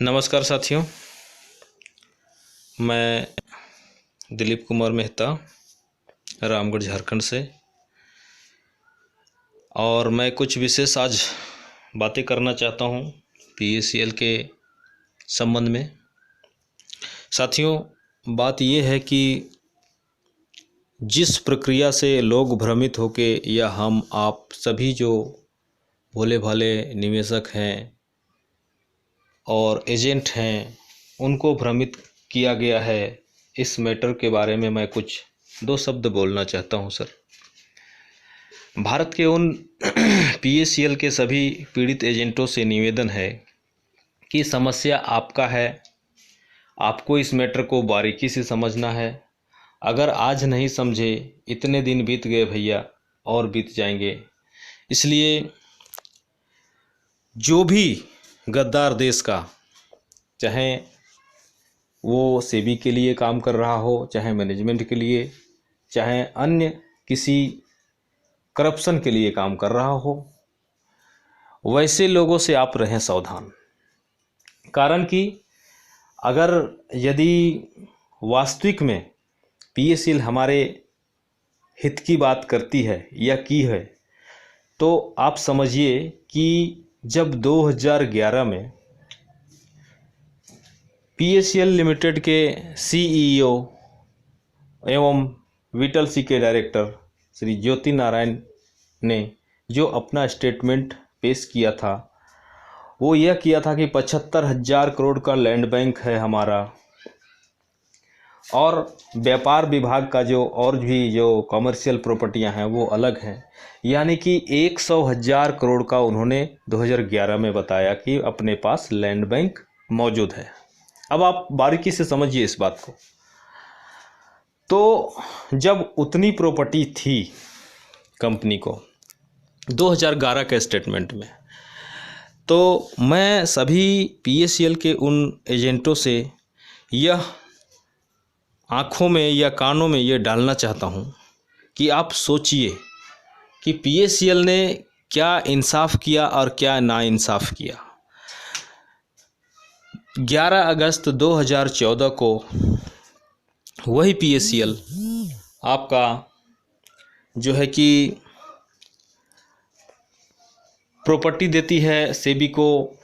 नमस्कार साथियों, मैं दिलीप कुमार मेहता रामगढ़ झारखंड से। और मैं कुछ विशेष आज बातें करना चाहता हूँ पीएसीएल के संबंध में। साथियों, बात ये है कि जिस प्रक्रिया से लोग भ्रमित होके या हम आप सभी जो भोले भाले निवेशक हैं और एजेंट हैं उनको भ्रमित किया गया है, इस मैटर के बारे में मैं कुछ दो शब्द बोलना चाहता हूं। सर, भारत के उन पीएसीएल के सभी पीड़ित एजेंटों से निवेदन है कि समस्या आपका है, आपको इस मैटर को बारीकी से समझना है। अगर आज नहीं समझे, इतने दिन बीत गए भैया और बीत जाएंगे। इसलिए जो भी गद्दार देश का, चाहे वो सेबी के लिए काम कर रहा हो, चाहे मैनेजमेंट के लिए, चाहे अन्य किसी करप्शन के लिए काम कर रहा हो, वैसे लोगों से आप रहें सावधान। कारण कि अगर यदि वास्तविक में पीएसीएल हमारे हित की बात करती है या की है, तो आप समझिए कि जब 2011 में पीएसीएल लिमिटेड के सीईओ एवं विटल सी के डायरेक्टर श्री ज्योति नारायण ने जो अपना स्टेटमेंट पेश किया था, वो यह किया था कि 75,000 करोड़ का लैंड बैंक है हमारा, और व्यापार विभाग का जो और भी जो कॉमर्शियल प्रॉपर्टियां हैं वो अलग हैं। यानी कि 100,000 करोड़ का उन्होंने 2011 में बताया कि अपने पास लैंड बैंक मौजूद है। अब आप बारीकी से समझिए इस बात को। तो जब उतनी प्रॉपर्टी थी कंपनी को 2011 के स्टेटमेंट में, तो मैं सभी पीएसीएल के उन एजेंटों से यह आँखों में या कानों में ये डालना चाहता हूँ कि आप सोचिए कि पीएसीएल ने क्या इंसाफ किया और क्या नाइंसाफ़ किया। 11 अगस्त 2014 को वही पीएसीएल आपका जो है कि प्रॉपर्टी देती है सेबी को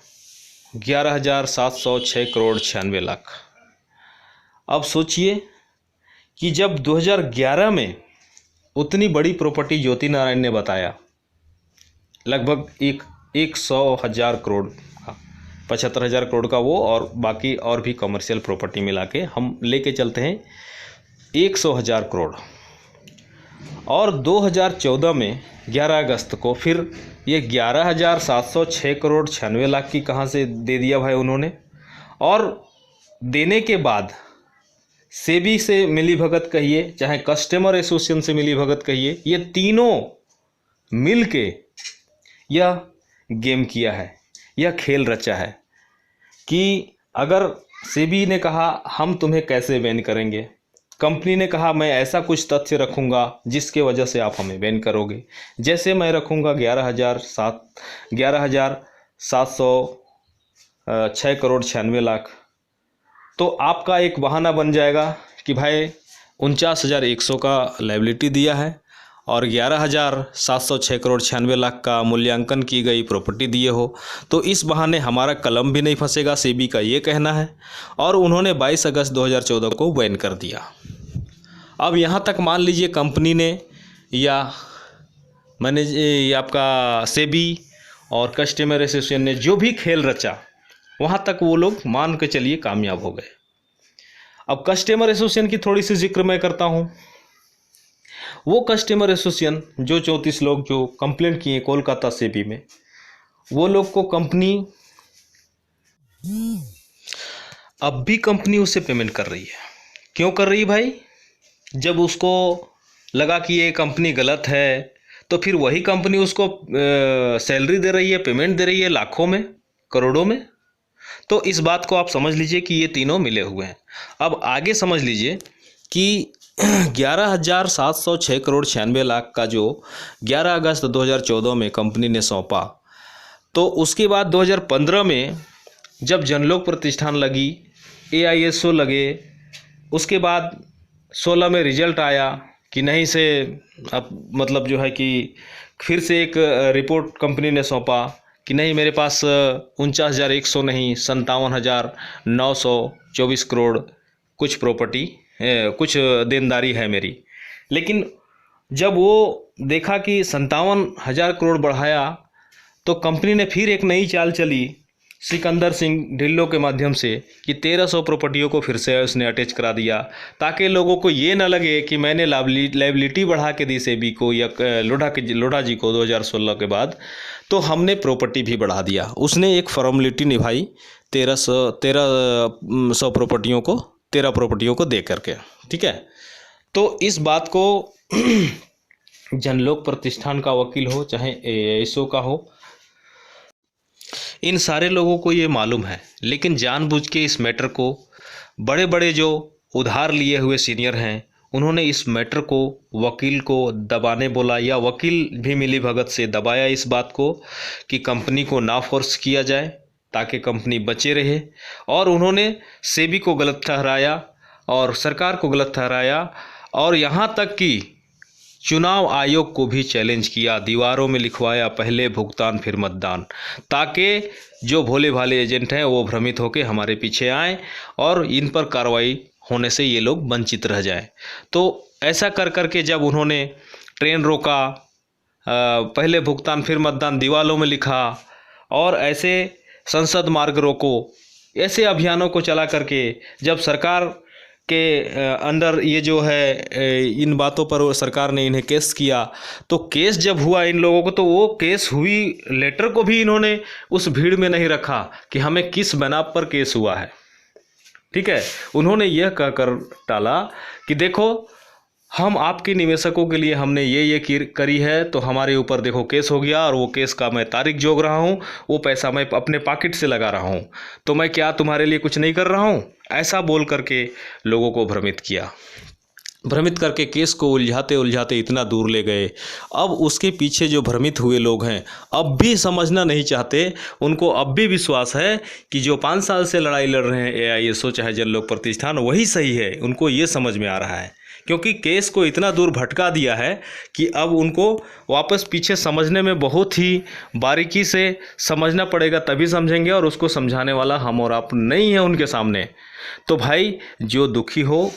11,706 करोड़ 96 लाख। अब सोचिए कि जब 2011 में उतनी बड़ी प्रॉपर्टी ज्योति नारायण ने बताया, लगभग 100,000 करोड़ का, 75,000 करोड़ का वो, और बाकी और भी कमर्शियल प्रॉपर्टी मिला के हम लेके चलते हैं 100,000 करोड़। और 2014 में 11 अगस्त को फिर ये 11,706 करोड़ 96 लाख की कहाँ से दे दिया भाई उन्होंने। और देने के बाद सेबी से मिली भगत कहिए, चाहे कस्टमर एसोसिएशन से मिली भगत कहिए, ये तीनों मिल के यह गेम किया है, यह खेल रचा है कि अगर सेबी ने कहा हम तुम्हें कैसे बैन करेंगे, कंपनी ने कहा मैं ऐसा कुछ तथ्य रखूँगा जिसके वजह से आप हमें बैन करोगे। जैसे मैं रखूँगा 11,706 करोड़ 96 लाख, तो आपका एक बहाना बन जाएगा कि भाई 49,100 का लायबिलिटी दिया है और 11,706 करोड़ 96 लाख का मूल्यांकन की गई प्रॉपर्टी दिए हो, तो इस बहाने हमारा कलम भी नहीं फंसेगा, सेबी का ये कहना है। और उन्होंने 22 अगस्त 2014 को बैन कर दिया। अब यहाँ तक मान लीजिए कंपनी ने या आपका सेबी और कस्टमर एसोसिएशन ने जो भी खेल रचा, वहाँ तक वो लोग मान के चलिए कामयाब हो गए। अब कस्टमर एसोसिएशन की थोड़ी सी जिक्र मैं करता हूँ। वो कस्टमर एसोसिएशन जो 34 लोग जो कंप्लेंट किए कोलकाता सेबी में, वो लोग को कंपनी अब भी कंपनी उससे पेमेंट कर रही है। क्यों कर रही है भाई? जब उसको लगा कि ये कंपनी गलत है, तो फिर वही कंपनी उसको सैलरी दे रही है, पेमेंट दे रही है लाखों में, करोड़ों में। तो इस बात को आप समझ लीजिए कि ये तीनों मिले हुए हैं। अब आगे समझ लीजिए कि 11,706 करोड़ 96 लाख का जो 11 अगस्त 2014 में कंपनी ने सौंपा, तो उसके बाद 2015 में जब जनलोक प्रतिष्ठान लगी, AISO लगे, उसके बाद 16 में रिजल्ट आया कि नहीं से अब मतलब जो है कि फिर से एक रिपोर्ट कंपनी ने सौंपा कि नहीं, मेरे पास 49,100 नहीं 57,924 करोड़ कुछ प्रॉपर्टी कुछ देनदारी है मेरी। लेकिन जब वो देखा कि 57,000 करोड़ बढ़ाया तो कंपनी ने फिर एक नई चाल चली सिकंदर सिंह ढिल्लो के माध्यम से कि 1300 प्रॉपर्टियों को फिर से उसने अटैच करा दिया, ताकि लोगों को ये ना लगे कि मैंने लाइबिलिटी बढ़ा के दी सेबी को या लोढ़ा जी को 2016 के बाद, तो हमने प्रॉपर्टी भी बढ़ा दिया। उसने एक फॉर्मेलिटी निभाई 1300 प्रॉपर्टियों को दे करके, ठीक है। तो इस बात को जनलोक प्रतिष्ठान का वकील हो चाहे AISO का हो, इन सारे लोगों को ये मालूम है, लेकिन जानबूझ के इस मैटर को बड़े बड़े जो उधार लिए हुए सीनियर हैं उन्होंने इस मैटर को वकील को दबाने बोला, या वकील भी मिली भगत से दबाया इस बात को कि कंपनी को ना फोर्स किया जाए ताकि कंपनी बचे रहे। और उन्होंने सेबी को गलत ठहराया और सरकार को गलत ठहराया, और यहाँ तक कि चुनाव आयोग को भी चैलेंज किया, दीवारों में लिखवाया पहले भुगतान फिर मतदान, ताकि जो भोले भाले एजेंट हैं वो भ्रमित होकर हमारे पीछे आएँ और इन पर कार्रवाई होने से ये लोग वंचित रह जाएं। तो ऐसा कर करके जब उन्होंने ट्रेन रोका, पहले भुगतान फिर मतदान दीवारों में लिखा, और ऐसे संसद मार्ग रोको, ऐसे अभियानों को चला करके जब सरकार के अंडर ये जो है इन बातों पर सरकार ने इन्हें केस किया, तो केस जब हुआ इन लोगों को, तो वो केस हुई लेटर को भी इन्होंने उस भीड़ में नहीं रखा कि हमें किस बनाब पर केस हुआ है, ठीक है। उन्होंने यह कहकर टाला कि देखो हम आपके निवेशकों के लिए हमने ये करी है, तो हमारे ऊपर देखो केस हो गया और वो केस का मैं तारीख जोड़ रहा हूँ, वो पैसा मैं अपने पॉकेट से लगा रहा हूँ, तो मैं क्या तुम्हारे लिए कुछ नहीं कर रहा हूँ, ऐसा बोल करके लोगों को भ्रमित किया। भ्रमित करके केस को उलझाते उलझाते इतना दूर ले गए। अब उसके पीछे जो भ्रमित हुए लोग हैं अब भी समझना नहीं चाहते, उनको अब भी विश्वास है कि जो 5 साल से लड़ाई लड़ रहे हैं AISO चाहे जनलोक प्रतिष्ठान वही सही है। उनको ये समझ में आ रहा है क्योंकि केस को इतना दूर भटका दिया है कि अब उनको वापस पीछे समझने में बहुत ही बारीकी से समझना पड़ेगा, तभी समझेंगे, और उसको समझाने वाला हम और आप नहीं है उनके सामने। तो भाई जो दुखी हो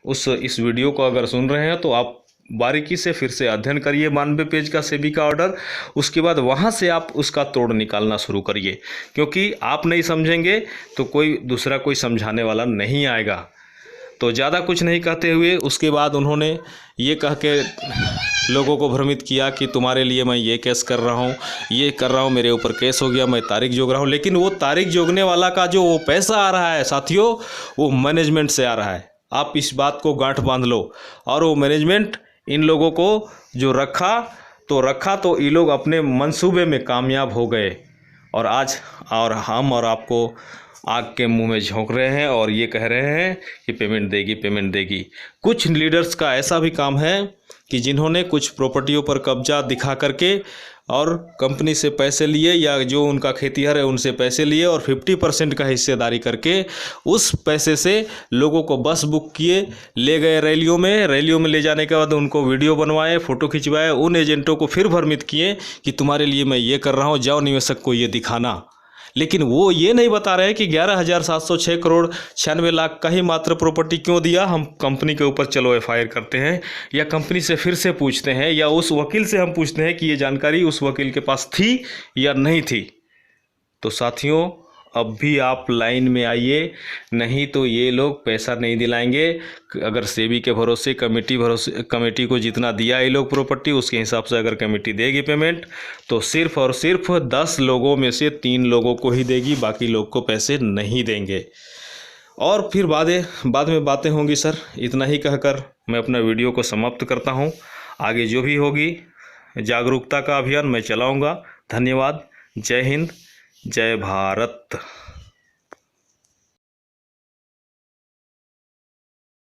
इस वीडियो को अगर सुन रहे हैं तो आप बारीकी से फिर से अध्ययन करिए 92 पेज का सेबी का ऑर्डर, उसके बाद वहाँ से आप उसका तोड़ निकालना शुरू करिए, क्योंकि आप नहीं समझेंगे तो कोई दूसरा कोई समझाने वाला नहीं आएगा। तो ज़्यादा कुछ नहीं कहते हुए उसके बाद उन्होंने ये कह के लोगों को भ्रमित किया कि तुम्हारे लिए मैं ये केस कर रहा हूँ, ये कर रहा हूँ, मेरे ऊपर केस हो गया, मैं तारीख जोड़ रहा हूँ। लेकिन वो तारीख जोड़ने वाला का जो वो पैसा आ रहा है साथियों, वो मैनेजमेंट से आ रहा है। आप इस बात को गांठ बांध लो। और वो मैनेजमेंट इन लोगों को जो रखा तो ये लोग अपने मंसूबे में कामयाब हो गए, और आज और हम और आपको आग के मुंह में झोंक रहे हैं और ये कह रहे हैं कि पेमेंट देगी। कुछ लीडर्स का ऐसा भी काम है कि जिन्होंने कुछ प्रॉपर्टियों पर कब्जा दिखा करके और कंपनी से पैसे लिए या जो उनका खेतीहर है उनसे पैसे लिए और 50% का हिस्सेदारी करके उस पैसे से लोगों को बस बुक किए, ले गए रैलियों में ले जाने के बाद उनको वीडियो बनवाए, फ़ोटो खिंचवाए, उन एजेंटों को फिर भ्रमित किए कि तुम्हारे लिए मैं ये कर रहा हूँ, जाओ निवेशक को ये दिखाना। लेकिन वो ये नहीं बता रहे कि 11,706 करोड़ 96 लाख का ही मात्र प्रॉपर्टी क्यों दिया। हम कंपनी के ऊपर चलो FIR करते हैं, या कंपनी से फिर से पूछते हैं, या उस वकील से हम पूछते हैं कि ये जानकारी उस वकील के पास थी या नहीं थी। तो साथियों अब भी आप लाइन में आइए, नहीं तो ये लोग पैसा नहीं दिलाएंगे। अगर सेबी के भरोसे कमेटी को जितना दिया ये लोग प्रॉपर्टी, उसके हिसाब से अगर कमेटी देगी पेमेंट, तो सिर्फ और सिर्फ 10 लोगों में से 3 लोगों को ही देगी, बाकी लोग को पैसे नहीं देंगे। और फिर बाद में बातें होंगी सर। इतना ही कहकर मैं अपना वीडियो को समाप्त करता हूँ। आगे जो भी होगी जागरूकता का अभियान मैं चलाऊँगा। धन्यवाद। जय हिंद, जय भारत।